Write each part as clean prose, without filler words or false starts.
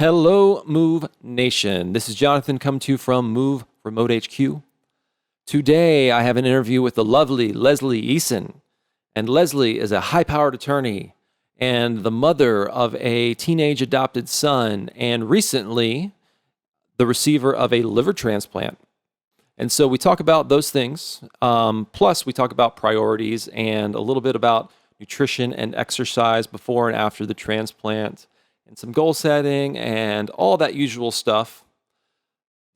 Hello, Move Nation. This is Jonathan coming to you from Move Remote HQ. Today, I have an interview with the lovely Leslie Eason. And Leslie is a high-powered attorney and the mother of a teenage adopted son, and recently the receiver of a liver transplant. And so we talk about those things. Plus, we talk about priorities and a little bit about nutrition and exercise before and after the transplant, and some goal setting and all that usual stuff.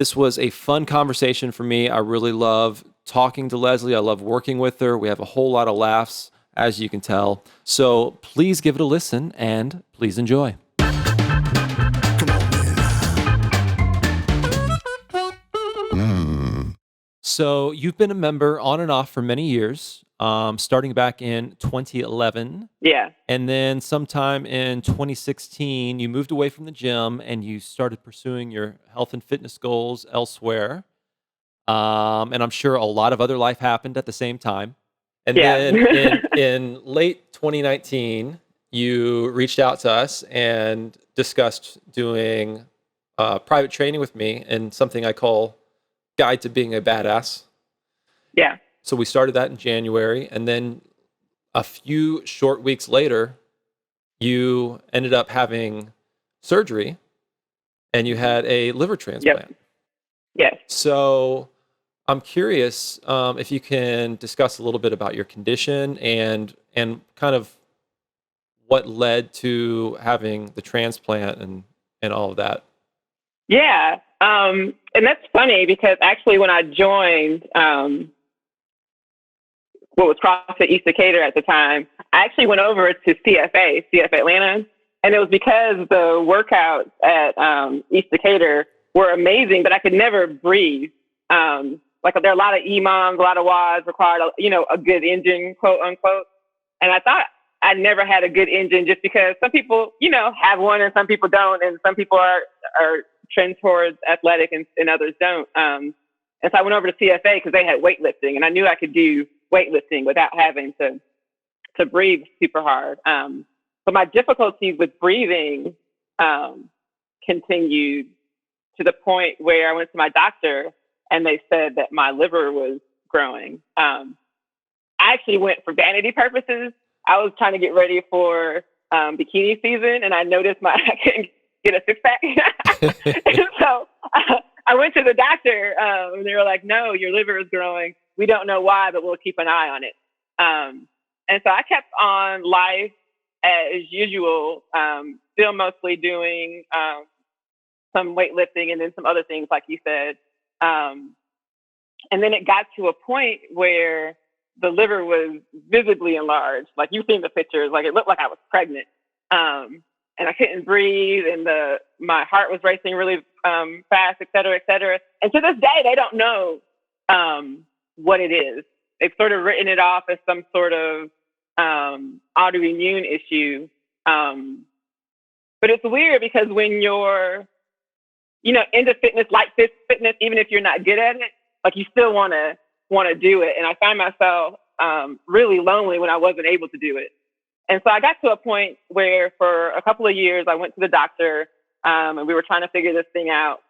This was a fun conversation for me. I really love talking to Leslie. I love working with her. We have a whole lot of laughs, as you can tell. So please give it a listen and please enjoy. So you've been a member on and off for many years, starting back in 2011. Yeah. And then sometime in 2016, you moved away from the gym and you started pursuing your health and fitness goals elsewhere. And I'm sure a lot of other life happened at the same time. And Yeah. then in late 2019, you reached out to us and discussed doing private training with me in something I call Guide to Being a Badass. Yeah. So we started that in January, and then a few short weeks later, you ended up having surgery and you had a liver transplant. Yes. So I'm curious if you can discuss a little bit about your condition and kind of what led to having the transplant and all of that. Yeah. And that's funny because actually when I joined what was CrossFit East Decatur at the time, I actually went over to CF Atlanta, and it was because the workouts at East Decatur were amazing, but I could never breathe. Like there are a lot of EMOMs, a lot of WODs required, a good engine, quote unquote. And I thought I never had a good engine just because some people, have one and some people don't, and some people are trend towards athletic and others don't. And so I went over to CFA because they had weightlifting, and I knew I could do weightlifting without having to breathe super hard. But my difficulties with breathing continued to the point where I went to my doctor and they said that my liver was growing. I actually went for vanity purposes. I was trying to get ready for bikini season, and I noticed I couldn't get a six pack. And so I went to the doctor, and they were like, "No, your liver is growing. We don't know why, but we'll keep an eye on it." And so I kept on life as usual, still mostly doing some weightlifting and then some other things, like you said. And then it got to a point where the liver was visibly enlarged. Like you've seen the pictures, like it looked like I was pregnant. And I couldn't breathe, and my heart was racing really fast, et cetera, et cetera. And to this day, they don't know what it is. They've sort of written it off as some sort of autoimmune issue. But it's weird because when you're, into fitness, like fitness, even if you're not good at it, like you still want to do it. And I find myself really lonely when I wasn't able to do it. And so I got to a point where for a couple of years, I went to the doctor and we were trying to figure this thing out.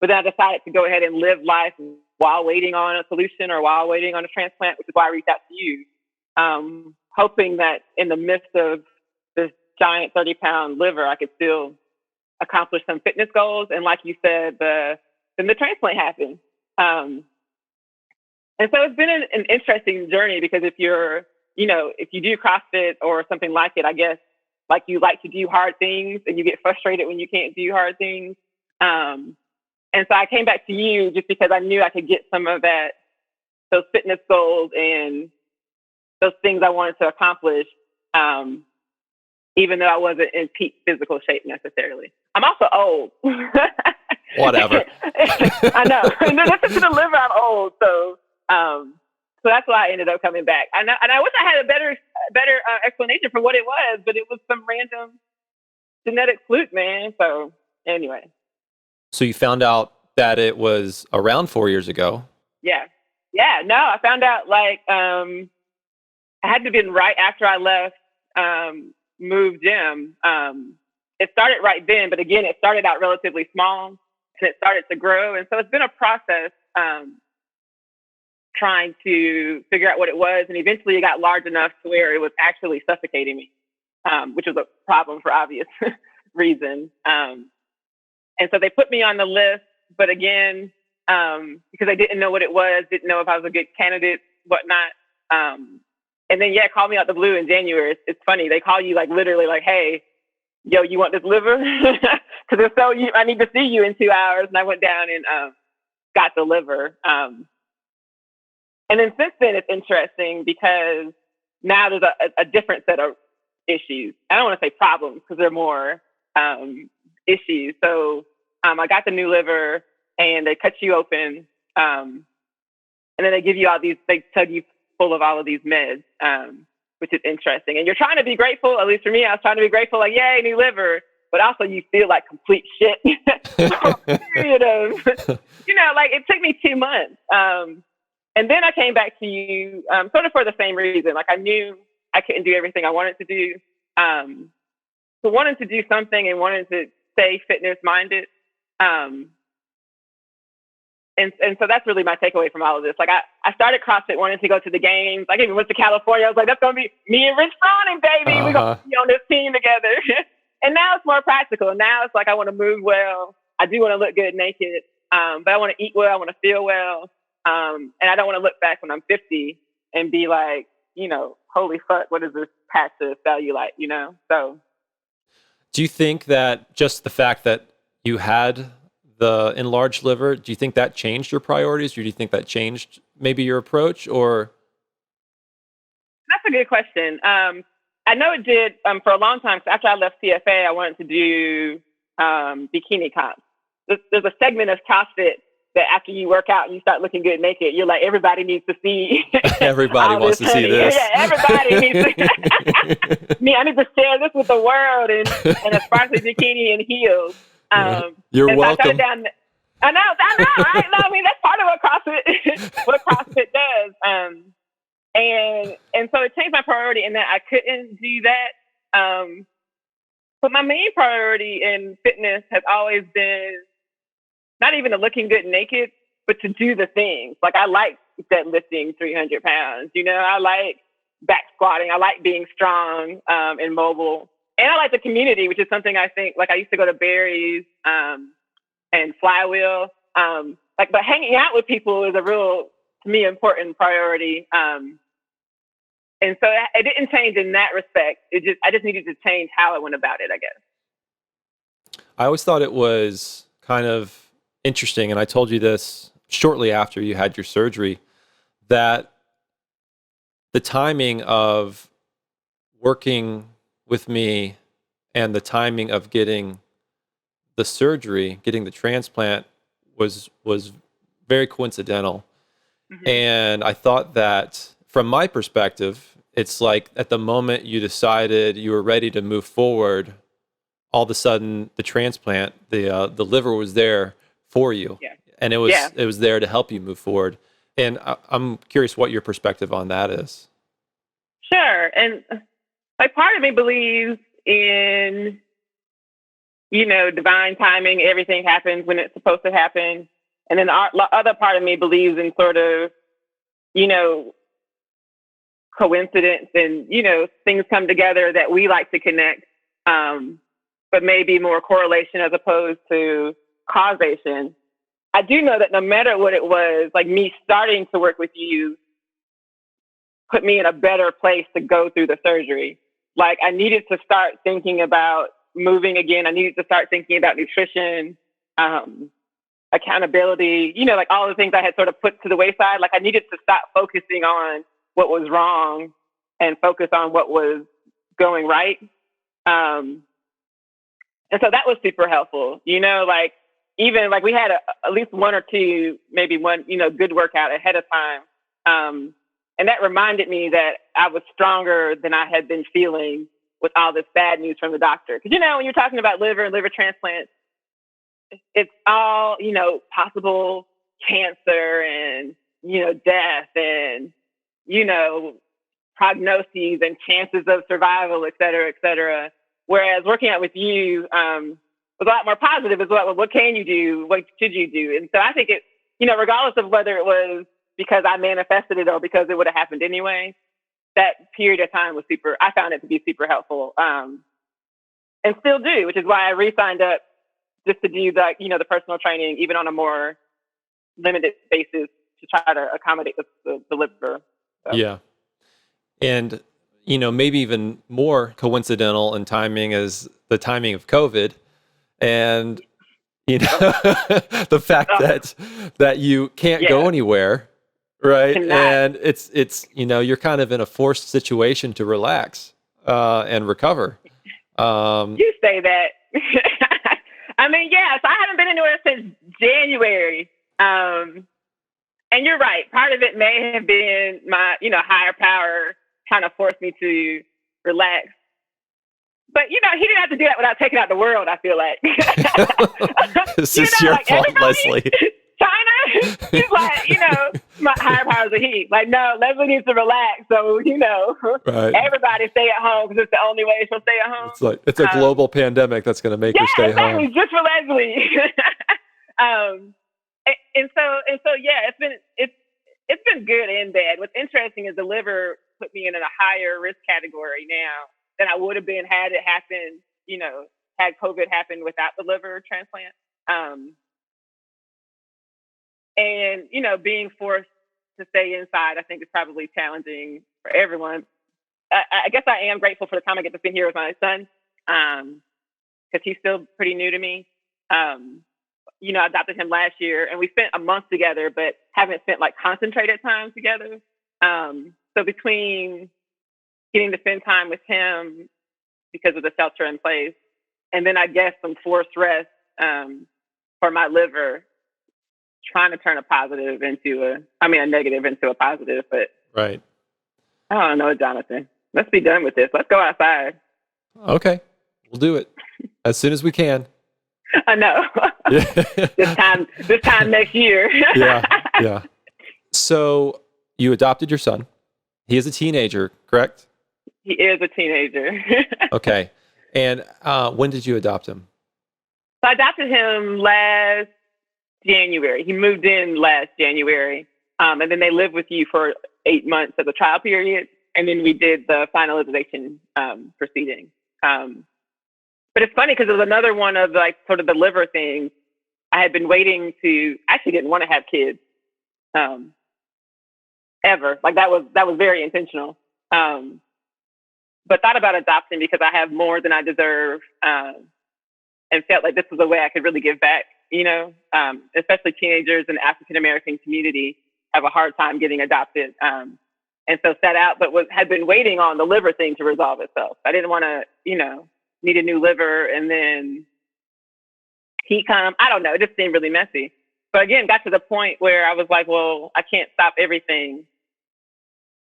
But then I decided to go ahead and live life while waiting on a solution or while waiting on a transplant, which is why I reached out to you, hoping that in the midst of this giant 30-pound liver, I could still accomplish some fitness goals. And like you said, then the transplant happened. And so it's been an interesting journey because if you do CrossFit or something like it, I guess, like you like to do hard things and you get frustrated when you can't do hard things. And so I came back to you just because I knew I could get some of those fitness goals and those things I wanted to accomplish, even though I wasn't in peak physical shape necessarily. I'm also old. Whatever. I know. And then to the liver, I'm old. So that's why I ended up coming back. And I wish I had a better explanation for what it was, but it was some random genetic fluke, man. So anyway. So you found out that it was around 4 years ago. Yeah. No, I found out like I had to have been right after I left Move Gym. it started right then, but again, it started out relatively small and it started to grow. And so it's been a process trying to figure out what it was. And eventually it got large enough to where it was actually suffocating me, which was a problem for obvious reasons. And so they put me on the list, but again, because they didn't know what it was, didn't know if I was a good candidate, whatnot. And then, call me out the blue in January. It's funny. They call you like literally like, hey, yo, you want this liver? Because if so, I need to see you in 2 hours. And I went down and got the liver. And then since then, it's interesting because now there's a different set of issues. I don't want to say problems because they're more issues. So I got the new liver and they cut you open. And then they give you all these, they tug you full of all of these meds, which is interesting. And you're trying to be grateful. At least for me, I was trying to be grateful, like, yay, new liver. But also you feel like complete shit for a period of, like it took me 2 months. And then I came back to you sort of for the same reason. Like I knew I couldn't do everything I wanted to do. So wanted to do something and wanted to stay fitness minded. And so that's really my takeaway from all of this. Like I started CrossFit, wanted to go to the games. I even went to California. I was like, that's going to be me and Rich Froning, baby. We're going to be on this team together. And now it's more practical. Now it's like I want to move well. I do want to look good naked. But I want to eat well. I want to feel well. And I don't want to look back when I'm 50 and be like, holy fuck, what is this patch of cellulite, So. Do you think that just the fact that you had the enlarged liver, do you think that changed your priorities, or do you think that changed maybe your approach? Or that's a good question. I know it did for a long time. So after I left CFA, I wanted to do bikini comps. There's a segment of CrossFit that after you work out and you start looking good naked, you're like, everybody needs to see. Everybody wants to see this. Yeah, everybody needs to. Me, I need to share this with the world in a sparkly bikini and heels. You're welcome. I know, right? No, I mean, that's part of what CrossFit does. And so it changed my priority in that I couldn't do that. But my main priority in fitness has always been not even the looking good naked, but to do the things. Like I like deadlifting 300 pounds, I like back squatting. I like being strong and mobile. And I like the community, which is something I think, like I used to go to Barry's and Flywheel. But hanging out with people is a real, to me, important priority. And so it didn't change in that respect. I just needed to change how I went about it, I guess. I always thought it was kind of interesting, and I told you this shortly after you had your surgery, that the timing of working with me and the timing of getting the surgery, getting the transplant was very coincidental. Mm-hmm. And I thought that from my perspective, it's like at the moment you decided you were ready to move forward, all of a sudden the transplant, the liver was there for you. Yeah. And it was there to help you move forward. And I'm curious what your perspective on that is. Sure. And like part of me believes in, divine timing. Everything happens when it's supposed to happen. And then the other part of me believes in sort of, coincidence and, things come together that we like to connect, but maybe more correlation as opposed to causation. I do know that no matter what it was, like me starting to work with you put me in a better place to go through the surgery. Like I needed to start thinking about moving again. I needed to start thinking about nutrition, accountability, like all the things I had sort of put to the wayside. Like I needed to stop focusing on what was wrong and focus on what was going right. And so that was super helpful, like even like we had at least one or two, maybe one, good workout ahead of time. And that reminded me that I was stronger than I had been feeling with all this bad news from the doctor. Because, when you're talking about liver and liver transplants, it's all, possible cancer and, death and, prognoses and chances of survival, et cetera, et cetera. Whereas working out with you was a lot more positive. It's like, well, what can you do? What should you do? And so I think it, regardless of whether it was because I manifested it or because it would have happened anyway, that period of time was I found it to be super helpful. And still do, which is why I re-signed up just to do the personal training, even on a more limited basis to try to accommodate the liver. So. Yeah. And, maybe even more coincidental in timing is the timing of COVID and, the fact that you can't go anywhere. Right. And it's, you're kind of in a forced situation to relax, and recover. You say that. I mean, yes, I haven't been anywhere since January. And you're right. Part of it may have been my, higher power kind of forced me to relax. But, he didn't have to do that without taking out the world, I feel like. This is your fault, Leslie. China, he's like, my higher powers are he. Like, no, Leslie needs to relax. So, right. Everybody stay at home because it's the only way she'll stay at home. It's like, it's a global pandemic that's going to make her stay exactly, home. Just for Leslie. And so, yeah, it's been good and bad. What's interesting is the liver put me in a higher risk category now than I would have been had it happened, had COVID happened without the liver transplant. And, being forced to stay inside, I think is probably challenging for everyone. I guess I am grateful for the time I get to spend here with my son, because he's still pretty new to me. I adopted him last year and we spent a month together, but haven't spent concentrated time together. So between getting to spend time with him because of the shelter in place, and then I guess some forced rest for my liver, trying to turn a negative into a positive, but right. I don't know, Jonathan. Let's be done with this. Let's go outside. Okay. We'll do it as soon as we can. I know. this time next year. Yeah. So you adopted your son. He is a teenager, correct? He is a teenager. Okay. And when did you adopt him? So I adopted him last January. He moved in last January. And then they lived with you for 8 months as a trial period. And then we did the finalization proceeding. But it's funny because it was another one of sort of the liver things. I had been waiting actually didn't want to have kids ever. That was very intentional. But thought about adopting because I have more than I deserve, and felt like this was a way I could really give back, especially teenagers in the African-American community have a hard time getting adopted. And so set out, but had been waiting on the liver thing to resolve itself. I didn't want to, need a new liver and then he come. I don't know. It just seemed really messy. But again, got to the point where I was like, well, I can't stop everything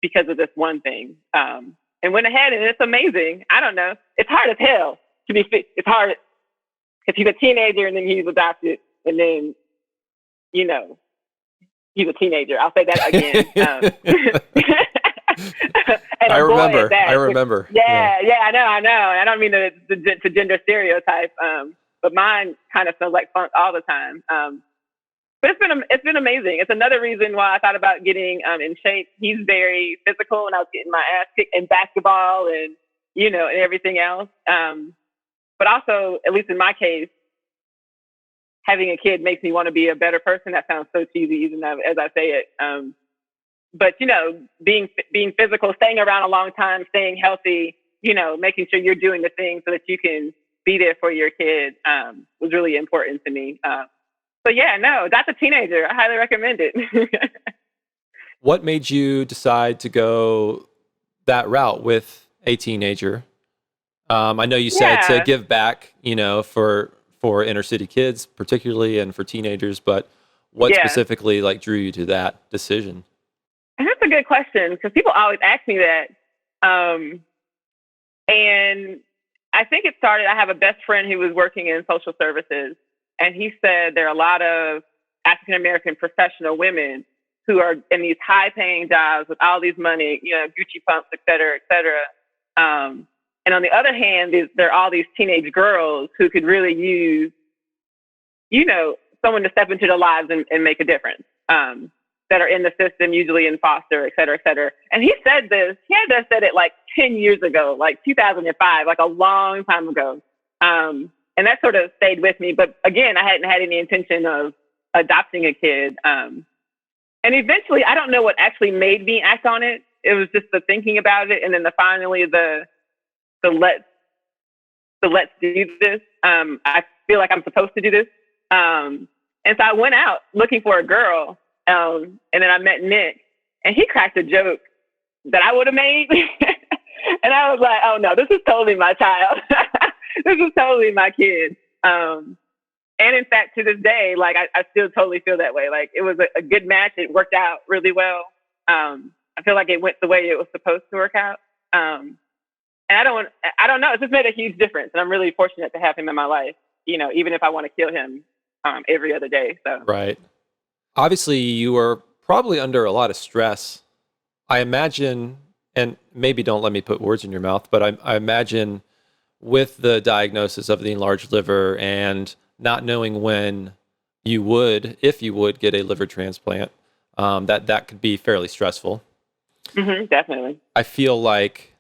because of this one thing. And went ahead, and it's amazing. I don't know. It's hard as hell to be fit. It's hard because he's a teenager and then he's adopted and then, he's a teenager. I'll say that again. I remember. Yeah, I know. I don't mean to gender stereotype, but mine kind of sounds like funk all the time. But it's been amazing. It's another reason why I thought about getting in shape. He's very physical, and I was getting my ass kicked in basketball and and everything else. But also, at least in my case, having a kid makes me want to be a better person. That sounds so cheesy, even as I say it. But being physical, staying around a long time, staying healthy, making sure you're doing the things so that you can be there for your kid was really important to me. So yeah, no, that's a teenager. I highly recommend it. What made you decide to go that route with a teenager? I know you said to give back, for inner city kids, particularly, and for teenagers, but what specifically drew you to that decision? And that's a good question because people always ask me that. And I think it started, I have a best friend who was working in social services, and he said there are a lot of African-American professional women who are in these high-paying jobs with all these money, Gucci pumps, et cetera, et cetera. And on the other hand, there are all these teenage girls who could really use, someone to step into their lives and make a difference, that are in the system, usually in foster, et cetera, et cetera. And he had said it like 10 years ago, like 2005, like a long time ago. And that sort of stayed with me. But again, I hadn't had any intention of adopting a kid. And eventually, I don't know what actually made me act on it. It was just the thinking about it. And then finally the let's do this. I feel like I'm supposed to do this. And so I went out looking for a girl. And then I met Nick, and he cracked a joke that I would have made. And I was like, oh no, this is totally my child. This is totally my kid. And in fact, to this day, like I still totally feel that way. Like it was a good match. It worked out really well. I feel like it went the way it was supposed to work out. And I don't know. It's just made a huge difference. And I'm really fortunate to have him in my life, even if I want to kill him every other day. So. Right. Obviously, you were probably under a lot of stress. I imagine, and maybe don't let me put words in your mouth, but I imagine with the diagnosis of the enlarged liver and not knowing when you would, if you would, get a liver transplant, that could be fairly stressful. Mm-hmm, definitely. I feel like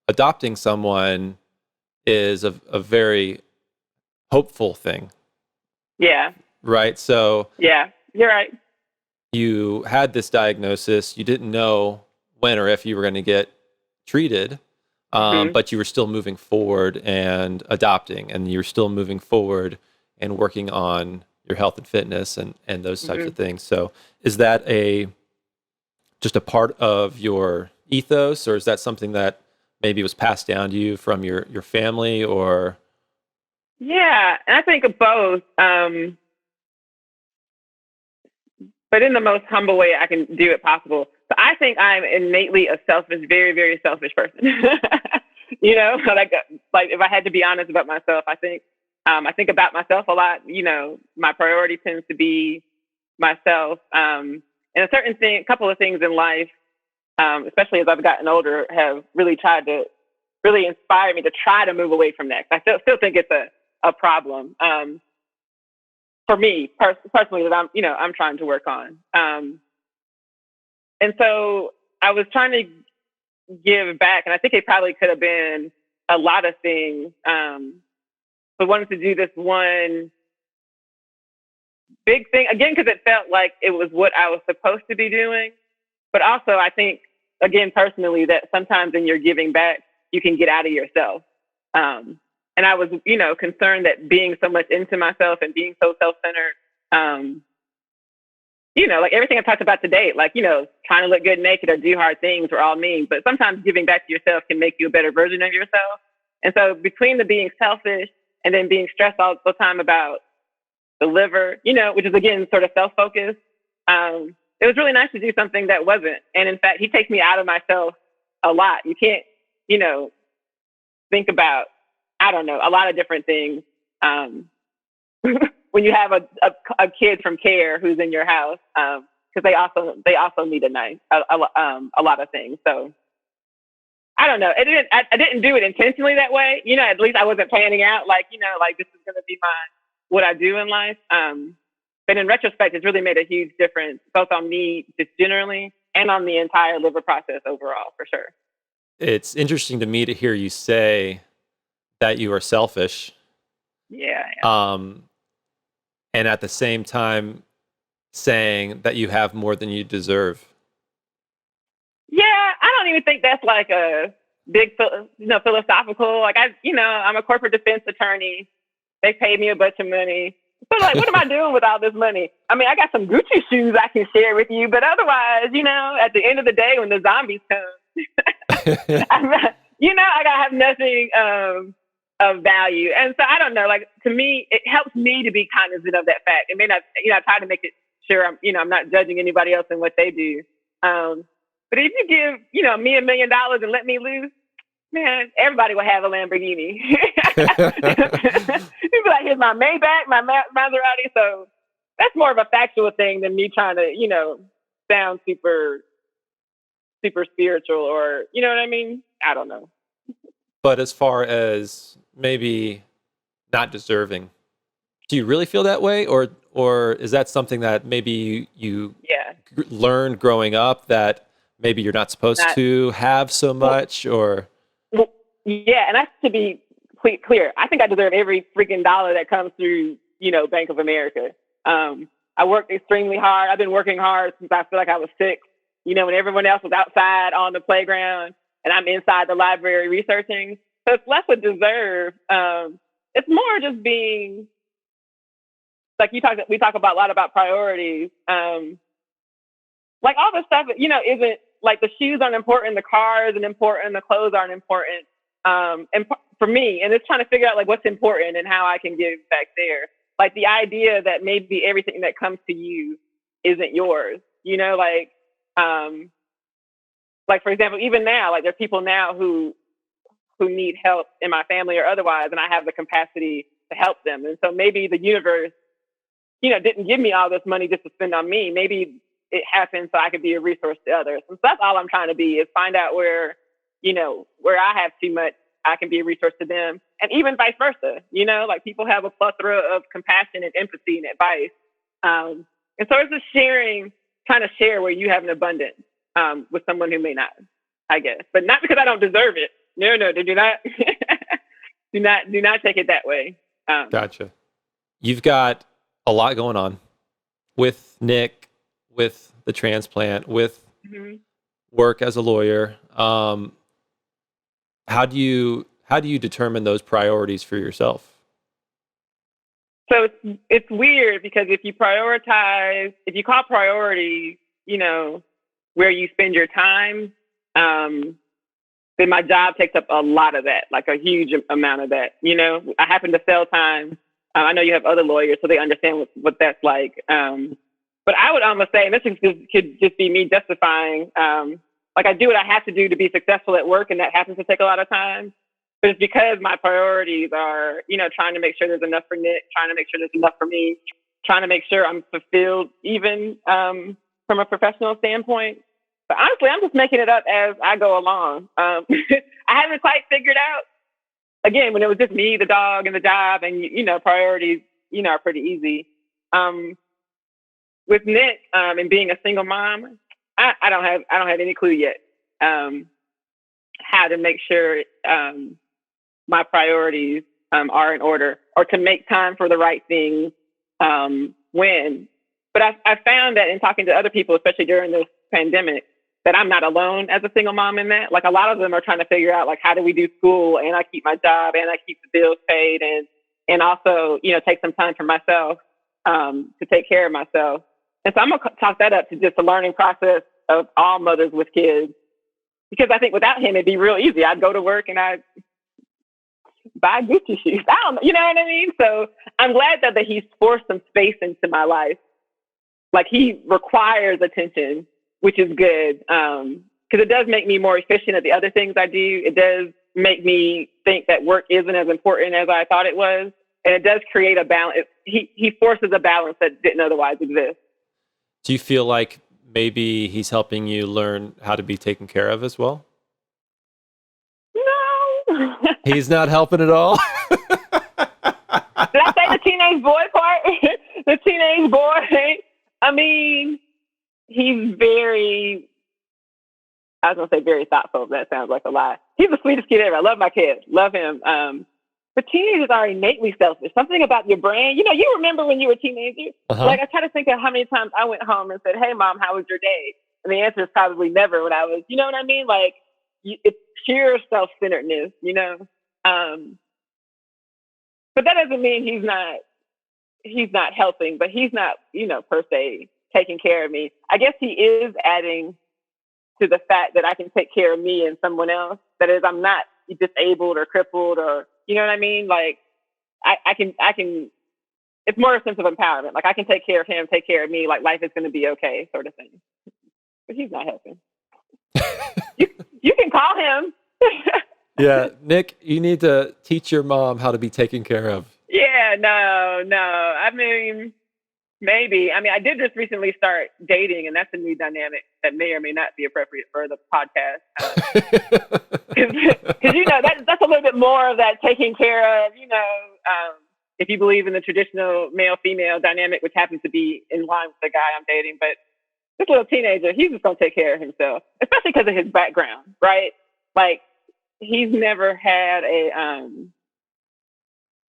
adopting someone is a very hopeful thing. Yeah. Right? So... Yeah, you're right. You had this diagnosis, you didn't know when or if you were going to get treated, but you were still moving forward and adopting, and you were still moving forward and working on your health and fitness and those types of things. So is that just a part of your ethos, or is that something that maybe was passed down to you from your family, or? Yeah, and I think of both. But in the most humble way I can do it possible. So I think I'm innately a selfish, very, very selfish person. Like if I had to be honest about myself, I think about myself a lot. My priority tends to be myself. And a couple of things in life, especially as I've gotten older, have really tried to really inspire me to try to move away from that. I still think it's a problem. For me personally, that I'm trying to work on. And so I was trying to give back, and I think it probably could have been a lot of things. But wanted to do this one big thing again, because it felt like it was what I was supposed to be doing. But also I think, again, personally, that sometimes in your giving back, you can get out of yourself. And I was, concerned that being so much into myself and being so self-centered, like everything I talked about today, like, trying to look good naked or do hard things were all mean, but sometimes giving back to yourself can make you a better version of yourself. And so between the being selfish and then being stressed all the time about the liver, which is again, sort of self-focused, it was really nice to do something that wasn't. And in fact, he takes me out of myself a lot. You can't, think about, I don't know, a lot of different things. When you have a kid from care who's in your house, because they also need a lot of things. So I don't know. I didn't do it intentionally that way. At least I wasn't planning out like this is going to be what I do in life. But in retrospect, it's really made a huge difference, both on me just generally and on the entire liver process overall, for sure. It's interesting to me to hear you say that you are selfish. Yeah. And at the same time saying that you have more than you deserve. Yeah, I don't even think that's like a big, philosophical. Like I'm a corporate defense attorney. They paid me a bunch of money. So like, what am I doing with all this money? I mean, I got some Gucci shoes I can share with you, but otherwise, at the end of the day, when the zombies come, I gotta have nothing of value. And so I don't know, like to me, it helps me to be cognizant of that fact. It may not, I try to make it sure I'm not judging anybody else in what they do. But if you give, me $1 million and let me loose, man, everybody will have a Lamborghini. People like, here's my Maybach, my Maserati. So that's more of a factual thing than me trying to, sound super, super spiritual or, you know what I mean? I don't know. but as far as maybe not deserving, do you really feel that way, or is that something that maybe you Yeah. learned growing up that maybe you're not supposed Not, to have so much, or well, yeah. And that's to be clear. I think I deserve every freaking dollar that comes through, Bank of America. I worked extremely hard. I've been working hard since I feel like I was 6, when everyone else was outside on the playground and I'm inside the library researching. So it's less a deserve. It's more just being like we talk about a lot about priorities. Like all this stuff, isn't like the shoes aren't important, the car isn't important, the clothes aren't important. And for me, and it's trying to figure out like what's important and how I can give back there. Like the idea that maybe everything that comes to you isn't yours, like for example, even now, like there are people now who need help in my family or otherwise, and I have the capacity to help them. And so maybe the universe, didn't give me all this money just to spend on me. Maybe it happened so I could be a resource to others. And so that's all I'm trying to be, is find out where, where I have too much, I can be a resource to them. And even vice versa, like people have a plethora of compassion and empathy and advice. And so it's just trying to share where you have an abundance with someone who may not, I guess. But not because I don't deserve it. No, do not, do not take it that way. Gotcha. You've got a lot going on with Nick, with the transplant, with work as a lawyer. How do you determine those priorities for yourself? So it's weird because if you call priorities, where you spend your time, then my job takes up a lot of that, like a huge amount of that. I happen to sell time. I know you have other lawyers, so they understand what that's like. But I would almost say, and this could just be me justifying, like I do what I have to do to be successful at work, and that happens to take a lot of time. But it's because my priorities are, trying to make sure there's enough for Nick, trying to make sure there's enough for me, trying to make sure I'm fulfilled, even from a professional standpoint. But honestly, I'm just making it up as I go along. I haven't quite figured out. Again, when it was just me, the dog, and the job, and priorities, are pretty easy. With Nick and being a single mom, I don't have any clue yet how to make sure my priorities are in order, or to make time for the right things when. But I found that in talking to other people, especially during this pandemic, that I'm not alone as a single mom in that. Like a lot of them are trying to figure out like, how do we do school, and I keep my job, and I keep the bills paid, and also, take some time for myself to take care of myself. And so I'm going to chalk that up to just a learning process of all mothers with kids, because I think without him, it'd be real easy. I'd go to work and I'd buy Gucci shoes. I don't know, you know what I mean? So I'm glad that he's forced some space into my life. Like he requires attention, which is good. Because it does make me more efficient at the other things I do. It does make me think that work isn't as important as I thought it was. And it does create a balance. He forces a balance that didn't otherwise exist. Do you feel like maybe he's helping you learn how to be taken care of as well? No. He's not helping at all? Did I say the teenage boy part? The teenage boy. I mean, he's very, I was going to say very thoughtful. That sounds like a lie. He's the sweetest kid ever. I love my kids. Love him. But teenagers are innately selfish. Something about your brain. You remember when you were a teenager? Uh-huh. Like I try to think of how many times I went home and said, "Hey, Mom, how was your day?" And the answer is probably never when I was, you know what I mean? Like it's sheer self-centeredness, But that doesn't mean he's not helping, but he's not, per se taking care of me. I guess he is adding to the fact that I can take care of me and someone else. That is, I'm not disabled or crippled, or you know what I mean? Like I can, it's more a sense of empowerment. Like I can take care of him, take care of me, like life is going to be okay, sort of thing. But he's not helping. you can call him. Yeah. Nick, you need to teach your mom how to be taken care of. Yeah, no. I mean, Maybe. I mean, I did just recently start dating, and that's a new dynamic that may or may not be appropriate for the podcast. Because that's a little bit more of that taking care of, if you believe in the traditional male-female dynamic, which happens to be in line with the guy I'm dating. But this little teenager, he's just going to take care of himself, especially because of his background, right? Like, he's never had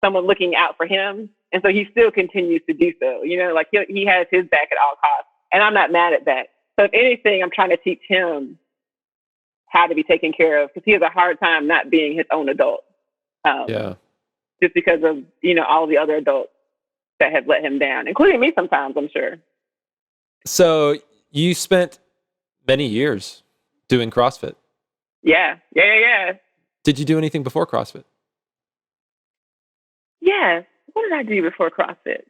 someone looking out for him. And so he still continues to do so, like he has his back at all costs. And I'm not mad at that. So if anything, I'm trying to teach him how to be taken care of, because he has a hard time not being his own adult. Just because of, all the other adults that have let him down, including me sometimes, I'm sure. So you spent many years doing CrossFit. Yeah. Did you do anything before CrossFit? Yes. What did I do before CrossFit?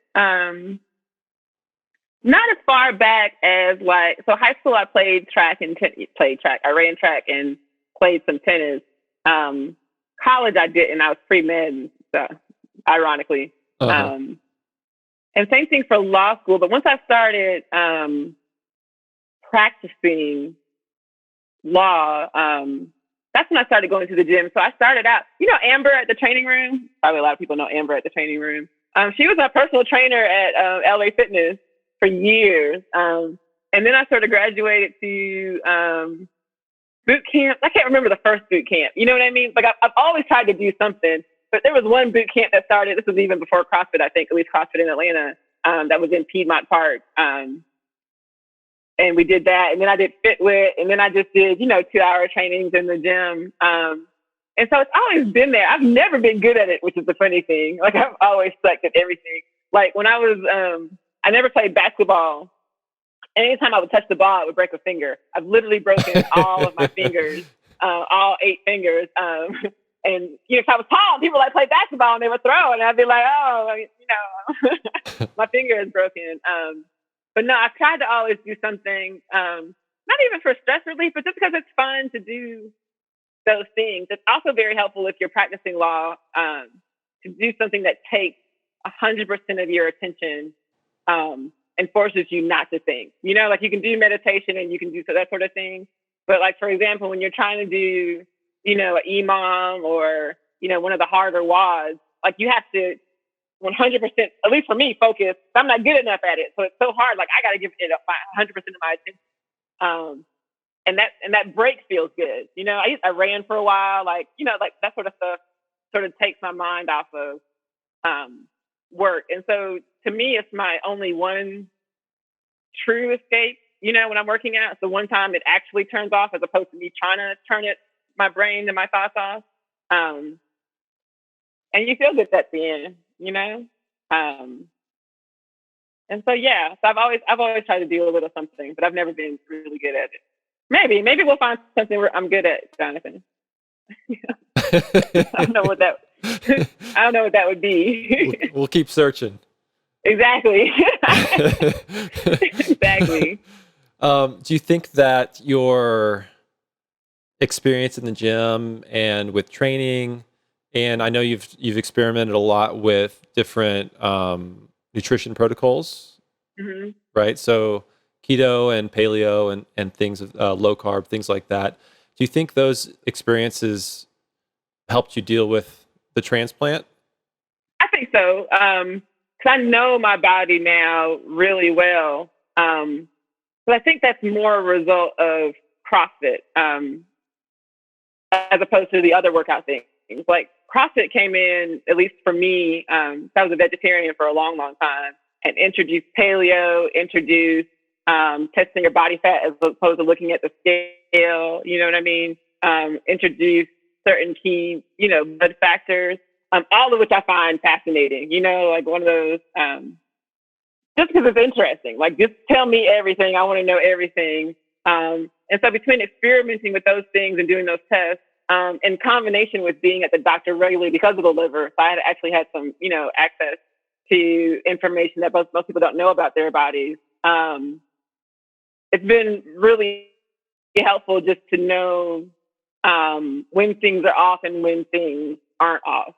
Not as far back as so high school I played track and I ran track and played some tennis. College I didn't. I was pre-med, so, ironically. Uh-huh. And same thing for law school. But once I started practicing law, that's when I started going to the gym. So I started out, Amber at the training room. Probably a lot of people know Amber at the training room. She was my personal trainer at LA Fitness for years. And then I sort of graduated to boot camp. I can't remember the first boot camp. You know what I mean? Like I've always tried to do something, but there was one boot camp that started. This was even before CrossFit, I think, at least CrossFit in Atlanta. That was in Piedmont Park. And we did that. And then I did FitWit. And then I just did, 2-hour trainings in the gym. And so it's always been there. I've never been good at it, which is the funny thing. Like I've always sucked at everything. Like when I was, I never played basketball. Anytime I would touch the ball, I would break a finger. I've literally broken all of my fingers, all 8 fingers. And if I was tall, people like play basketball and they would throw, and I'd be like, my finger is broken. But no, I've tried to always do something, not even for stress relief, but just because it's fun to do those things. It's also very helpful if you're practicing law to do something that takes 100% of your attention and forces you not to think. Like you can do meditation and you can do that sort of thing. But like, for example, when you're trying to do, an EMOM or, one of the harder WADs, like you have to 100%, at least for me, focus. I'm not good enough at it. So it's so hard. Like I got to give it 100% of my attention. And that break feels good. I ran for a while, like that sort of stuff sort of takes my mind off of work. And so to me, it's my only one true escape, when I'm working out. It's the one time it actually turns off as opposed to me trying to turn my brain and my thoughts off. And you feel good at the end, and so, yeah, so I've always tried to do a little something, but I've never been really good at it. Maybe we'll find something where I'm good at, Jonathan. I don't know what that would be. We'll keep searching. Exactly. Exactly. Do you think that your experience in the gym and with training, and I know you've experimented a lot with different nutrition protocols, mm-hmm. right? So keto and paleo and things, low carb, things like that. Do you think those experiences helped you deal with the transplant? I think so. 'Cause I know my body now really well. But I think that's more a result of CrossFit, as opposed to the other workout things. Like CrossFit came in, at least for me, I was a vegetarian for a long, long time, and introduced paleo, introduced testing your body fat as opposed to looking at the scale, you know what I mean? Introduced certain key, blood factors, all of which I find fascinating, like one of those, just because it's interesting, like just tell me everything. I want to know everything. And so between experimenting with those things and doing those tests, in combination with being at the doctor regularly because of the liver, so I had actually had some, access to information that most people don't know about their bodies. It's been really helpful just to know when things are off and when things aren't off.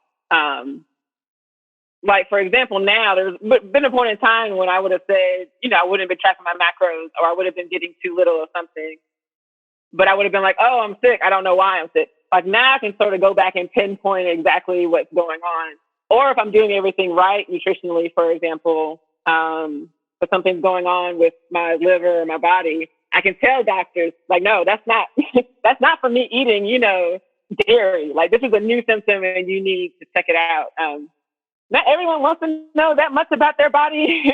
like, for example, now there's been a point in time when I would have said, I wouldn't have been tracking my macros, or I would have been getting too little of something. But I would have been like, oh, I'm sick. I don't know why I'm sick. Like now I can sort of go back and pinpoint exactly what's going on. Or if I'm doing everything right nutritionally, for example, but something's going on with my liver or my body, I can tell doctors, like, no, that's not that's not for me eating, dairy. Like this is a new symptom and you need to check it out. Not everyone wants to know that much about their body,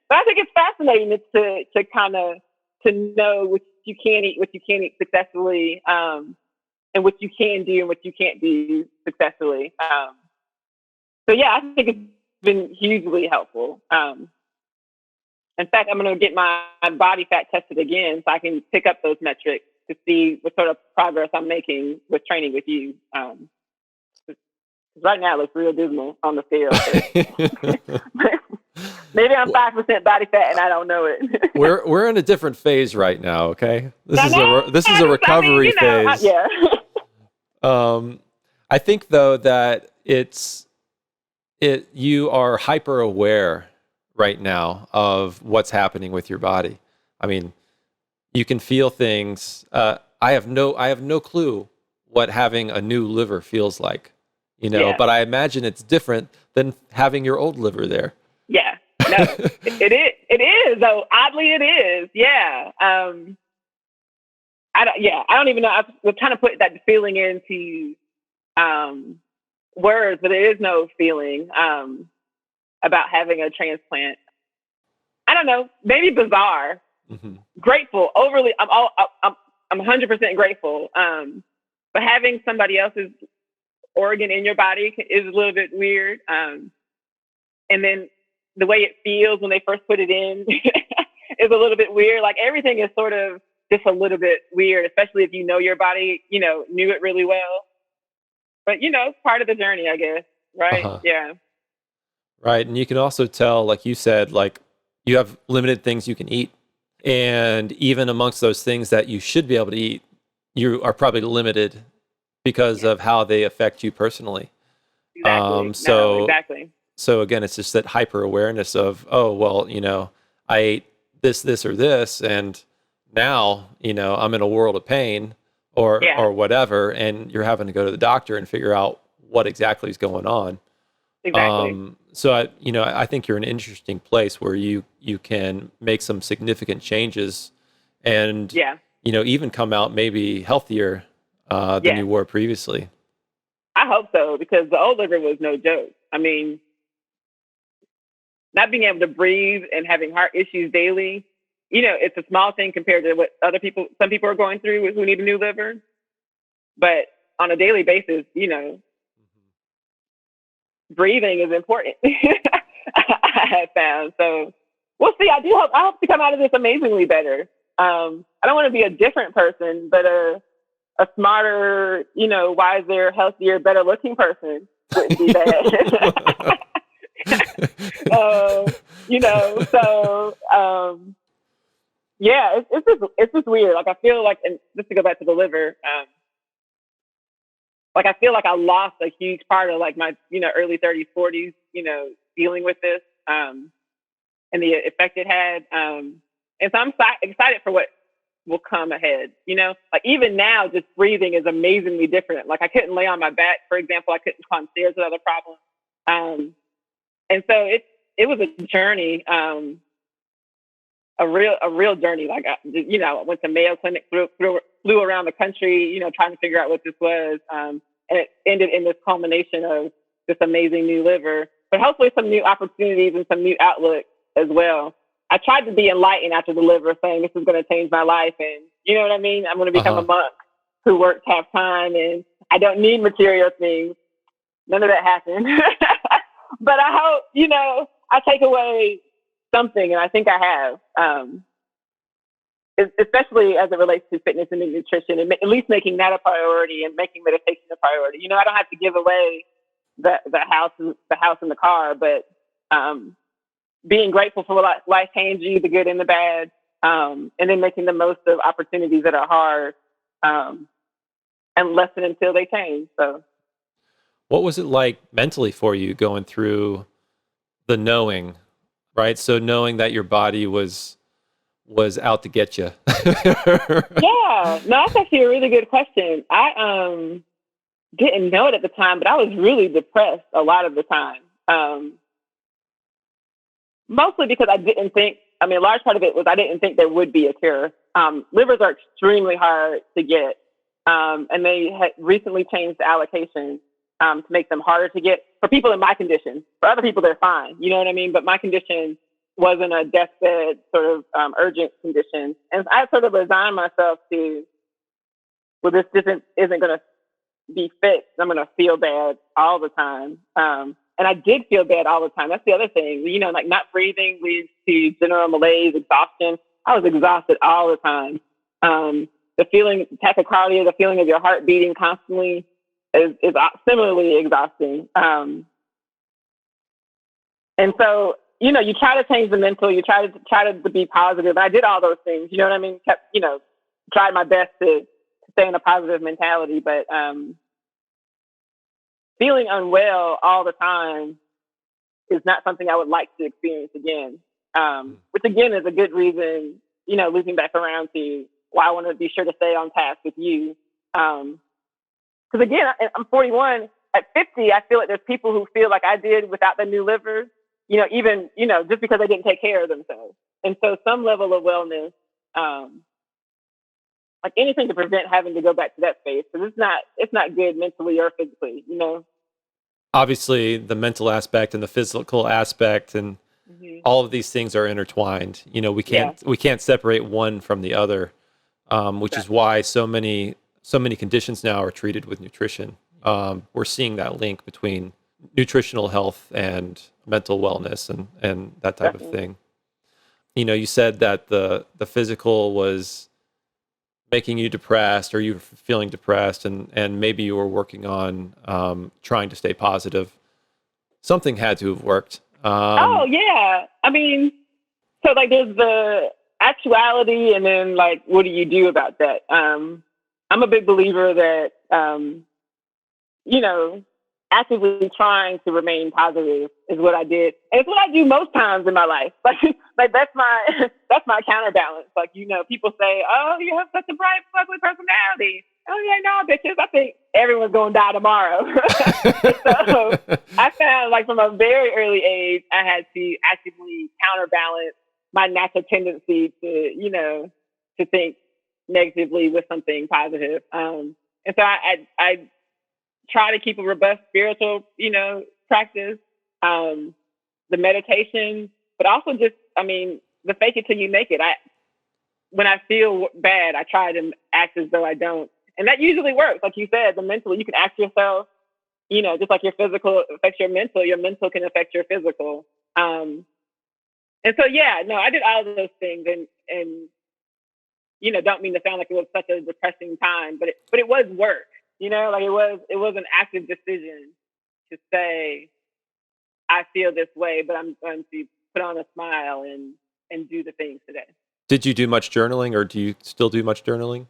but I think it's fascinating to kind of to know what you can eat, what you can't eat successfully, and what you can do and what you can't do successfully. So yeah, I think it's been hugely helpful. In fact, I'm going to get my body fat tested again so I can pick up those metrics to see what sort of progress I'm making with training with you. Right now it looks real dismal on the scale. Maybe I'm 5% body fat and I don't know it. We're in a different phase right now. Okay, this is a recovery phase. Yeah. I think though that you are hyper aware right now of what's happening with your body. I mean, you can feel things. I have no clue what having a new liver feels like, but I imagine it's different than having your old liver there. Yeah, no, it is though. Oddly, it is. Yeah. I don't even know. I was trying to put that feeling into words, but there is no feeling about having a transplant. I don't know. Maybe bizarre. Mm-hmm. Grateful. Overly. I'm 100% grateful. But having somebody else's organ in your body is a little bit weird. And then the way it feels when they first put it in is a little bit weird. Like everything is sort of just a little bit weird, especially if you know your body, knew it really well. But, it's part of the journey, I guess. Right. Uh-huh. Yeah. Right. And you can also tell, like you said, like you have limited things you can eat. And even amongst those things that you should be able to eat, you are probably limited because of how they affect you personally. Exactly. Exactly. So again, it's just that hyper awareness of, oh, well, I ate this, or this, and now, I'm in a world of pain or whatever, and you're having to go to the doctor and figure out what exactly is going on. Exactly. So I think you're in an interesting place where you can make some significant changes and, even come out maybe healthier than you were previously. I hope so, because the old liver was no joke. I mean, not being able to breathe and having heart issues daily, it's a small thing compared to what some people are going through who need a new liver. But on a daily basis, breathing is important. I have found. So we'll see. I hope to come out of this amazingly better. I don't want to be a different person, but a smarter, wiser, healthier, better looking person wouldn't be bad. It's just weird. Like I feel like, and just to go back to the liver, like I feel like I lost a huge part of like my, early 30s, 40s, dealing with this, and the effect it had. And so I'm excited for what will come ahead. Like even now, just breathing is amazingly different. Like I couldn't lay on my back, for example. I couldn't climb stairs without a problem. And so it was a journey, a real journey. Like I went to Mayo Clinic, flew around the country, trying to figure out what this was. And it ended in this culmination of this amazing new liver, but hopefully some new opportunities and some new outlook as well. I tried to be enlightened after the liver, saying this is going to change my life. And you know what I mean? I'm going to become a monk who works half time and I don't need material things. None of that happened. But I hope, I take away something, and I think I have, especially as it relates to fitness and nutrition, and at least making that a priority and making meditation a priority. I don't have to give away the house and the car, but being grateful for what life hands you, the good and the bad, and then making the most of opportunities that are hard, and lessen until they change. So, what was it like mentally for you going through the knowing, right? So knowing that your body was out to get you. Yeah, no, that's actually a really good question. I didn't know it at the time, but I was really depressed a lot of the time. Mostly because I didn't think, I mean, a large part of it was I didn't think there would be a cure. Livers are extremely hard to get. And they had recently changed the allocation to make them harder to get for people in my condition. For other people, they're fine. You know what I mean? But my condition wasn't a deathbed sort of urgent condition. And I sort of resigned myself to, well, this isn't going to be fixed. I'm going to feel bad all the time. And I did feel bad all the time. That's the other thing. You know, like not breathing leads to general malaise, exhaustion. I was exhausted all the time. The feeling, tachycardia, the feeling of your heart beating constantly is similarly exhausting. And so, you know, you try to change the mental, you try to be positive. I did all those things, you know what I mean? Kept, you know, tried my best to stay in a positive mentality, but feeling unwell all the time is not something I would like to experience again. Which again is a good reason, you know, looping back around to why I want to be sure to stay on task with you. Because again, I'm 41. At 50, I feel like there's people who feel like I did without the new liver, you know, even, you know, just because they didn't take care of themselves. And so some level of wellness, like anything to prevent having to go back to that space, because it's not good mentally or physically, you know. Obviously, the mental aspect and the physical aspect and all of these things are intertwined. You know, we can't separate one from the other, which is why so many conditions now are treated with nutrition. We're seeing that link between nutritional health and mental wellness and that type of thing. You know, you said that the physical was making you depressed, or you were feeling depressed, and maybe you were working on trying to stay positive. Something had to have worked. Oh yeah, I mean, so like there's the actuality, and then like what do you do about that? I'm a big believer that you know, actively trying to remain positive is what I did. And it's what I do most times in my life. Like that's my counterbalance. Like, you know, people say, oh, you have such a bright, bubbly personality. Oh yeah, no, bitches, I think everyone's going to die tomorrow. So I found like from a very early age, I had to actively counterbalance my natural tendency to, you know, to think negatively with something positive. And so I try to keep a robust spiritual, you know, practice, the meditation, but also just, I mean, the fake it till you make it. When I feel bad, I try to act as though I don't. And that usually works. Like you said, the mental, you can ask yourself, you know, just like your physical affects your mental can affect your physical. And so, yeah, no, I did all of those things and, you know, don't mean to sound like it was such a depressing time, but it was work. You know, like it was an active decision to say, I feel this way, but I'm going to put on a smile and do the things today. Did you do much journaling, or do you still do much journaling?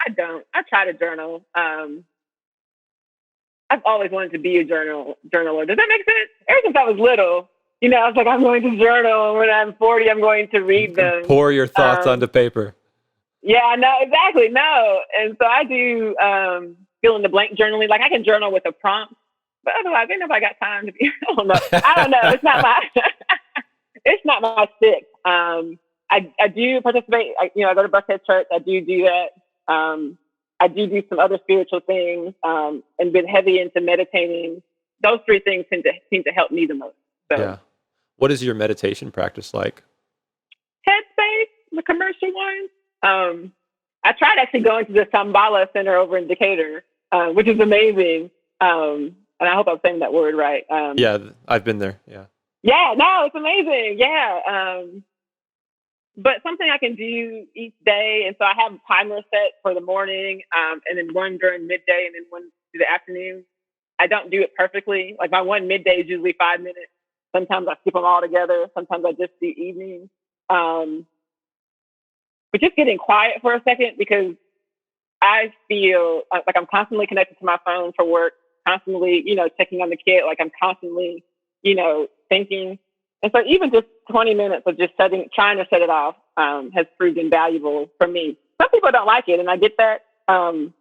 I don't. I try to journal. I've always wanted to be a journaler. Does that make sense? Ever since I was little, you know, I was like, I'm going to journal. And when I'm 40, I'm going to read them. Pour your thoughts onto paper. Yeah, no, exactly. No. And so I do fill in the blank journaling. Like I can journal with a prompt, but otherwise, ain't nobody got time to be. I don't know. It's not my. It's not my stick. I do participate. I go to Buckhead Church. I do that. I do some other spiritual things, and been heavy into meditating. Those three things seem to help me the most. So. Yeah. What is your meditation practice like? Headspace, the commercial one. I tried actually going to the Shambhala Center over in Decatur, which is amazing. And I hope I'm saying that word right. Yeah, I've been there. Yeah. Yeah, no, it's amazing. Yeah. But something I can do each day. And so I have a timer set for the morning, and then one during midday, and then one through the afternoon. I don't do it perfectly. Like my one midday is usually 5 minutes. Sometimes I skip them all together. Sometimes I just do evening. But just getting quiet for a second, because I feel like I'm constantly connected to my phone for work, constantly, checking on the kid. Like I'm constantly, thinking. And so even just 20 minutes of just trying to set it off has proved invaluable for me. Some people don't like it, and I get that. But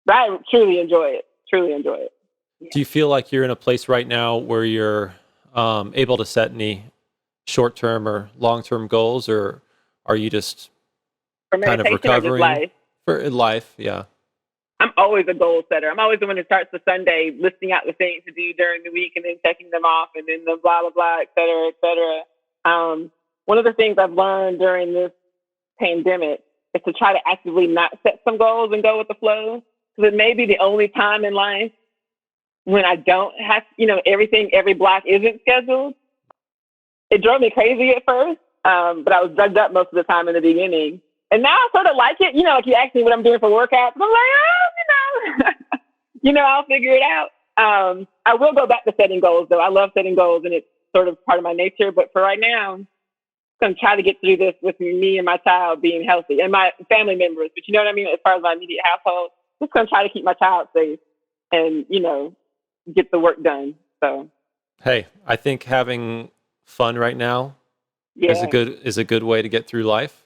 I truly enjoy it. Truly enjoy it. Yeah. Do you feel like you're in a place right now where you're able to set any short-term or long-term goals, or are you just kind of recovering? Life? For life, yeah. I'm always a goal setter. I'm always the one who starts the Sunday listing out the things to do during the week and then checking them off and then the blah, blah, blah, et cetera, et cetera. One of the things I've learned during this pandemic is to try to actively not set some goals and go with the flow. Because it may be the only time in life when I don't have, every block isn't scheduled. It drove me crazy at first, but I was drugged up most of the time in the beginning. And now I sort of like it. Like you ask me what I'm doing for workouts. I'm like, I'll figure it out. I will go back to setting goals, though. I love setting goals, and it's sort of part of my nature. But for right now, I'm going to try to get through this with me and my child being healthy and my family members. But you know what I mean? As far as my immediate household, just going to try to keep my child safe and, get the work done. So, hey, I think having fun right now is a good way to get through life.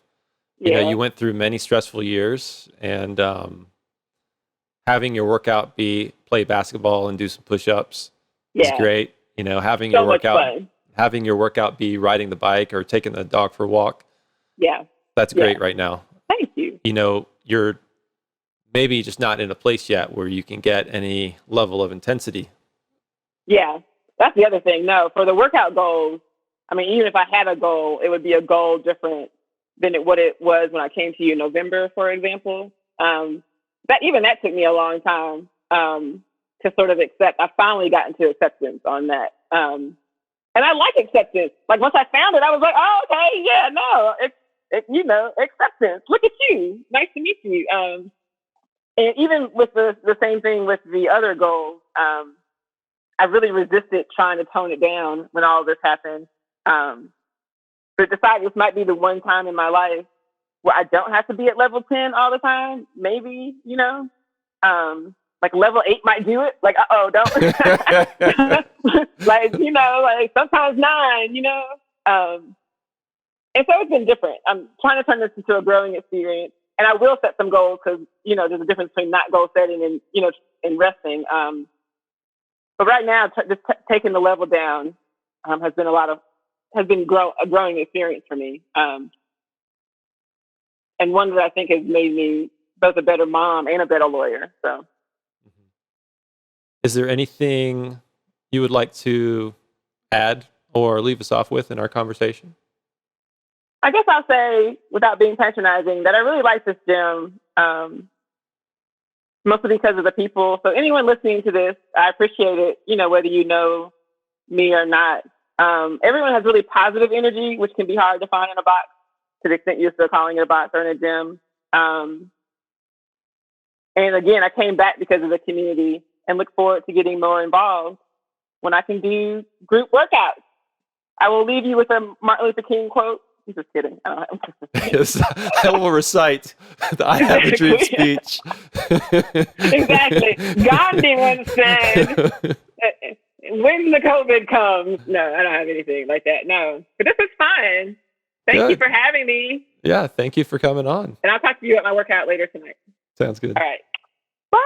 You went through many stressful years, and having your workout be play basketball and do some push-ups is great. Having your workout be riding the bike or taking the dog for a walk. Yeah. That's great right now. Thank you. You're maybe just not in a place yet where you can get any level of intensity. Yeah. That's the other thing. No, for the workout goals, even if I had a goal, it would be a goal different than what it was when I came to you in November, for example. That took me a long time to sort of accept. I finally got into acceptance on that. And I like acceptance. Like once I found it, I was like, oh, okay, yeah, no, acceptance. Look at you. Nice to meet you. And even with the same thing with the other goals, I really resisted trying to tone it down when all of this happened. But decided this might be the one time in my life where I don't have to be at level 10 all the time. Maybe, like level 8 might do it. Like, don't. like sometimes 9, And so it's been different. I'm trying to turn this into a growing experience. And I will set some goals because, there's a difference between not goal setting and, and resting. But right now, taking the level down has been a growing experience for me. And one that I think has made me both a better mom and a better lawyer. So, is there anything you would like to add or leave us off with in our conversation? I guess I'll say, without being patronizing, that I really like this gym, mostly because of the people. So anyone listening to this, I appreciate it, whether you know me or not. Everyone has really positive energy, which can be hard to find in a box, to the extent you're still calling it a box or in a gym. And again, I came back because of the community and look forward to getting more involved when I can do group workouts. I will leave you with a Martin Luther King quote. I'm just kidding. Yes, I will recite the I Have a Dream speech. Exactly. Gandhi once said, when the COVID comes. No, I don't have anything like that. No. But this is fun. Thank you for having me. Yeah, thank you for coming on. And I'll talk to you at my workout later tonight. Sounds good. All right. Bye.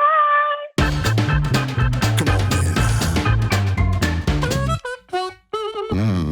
Come on, man.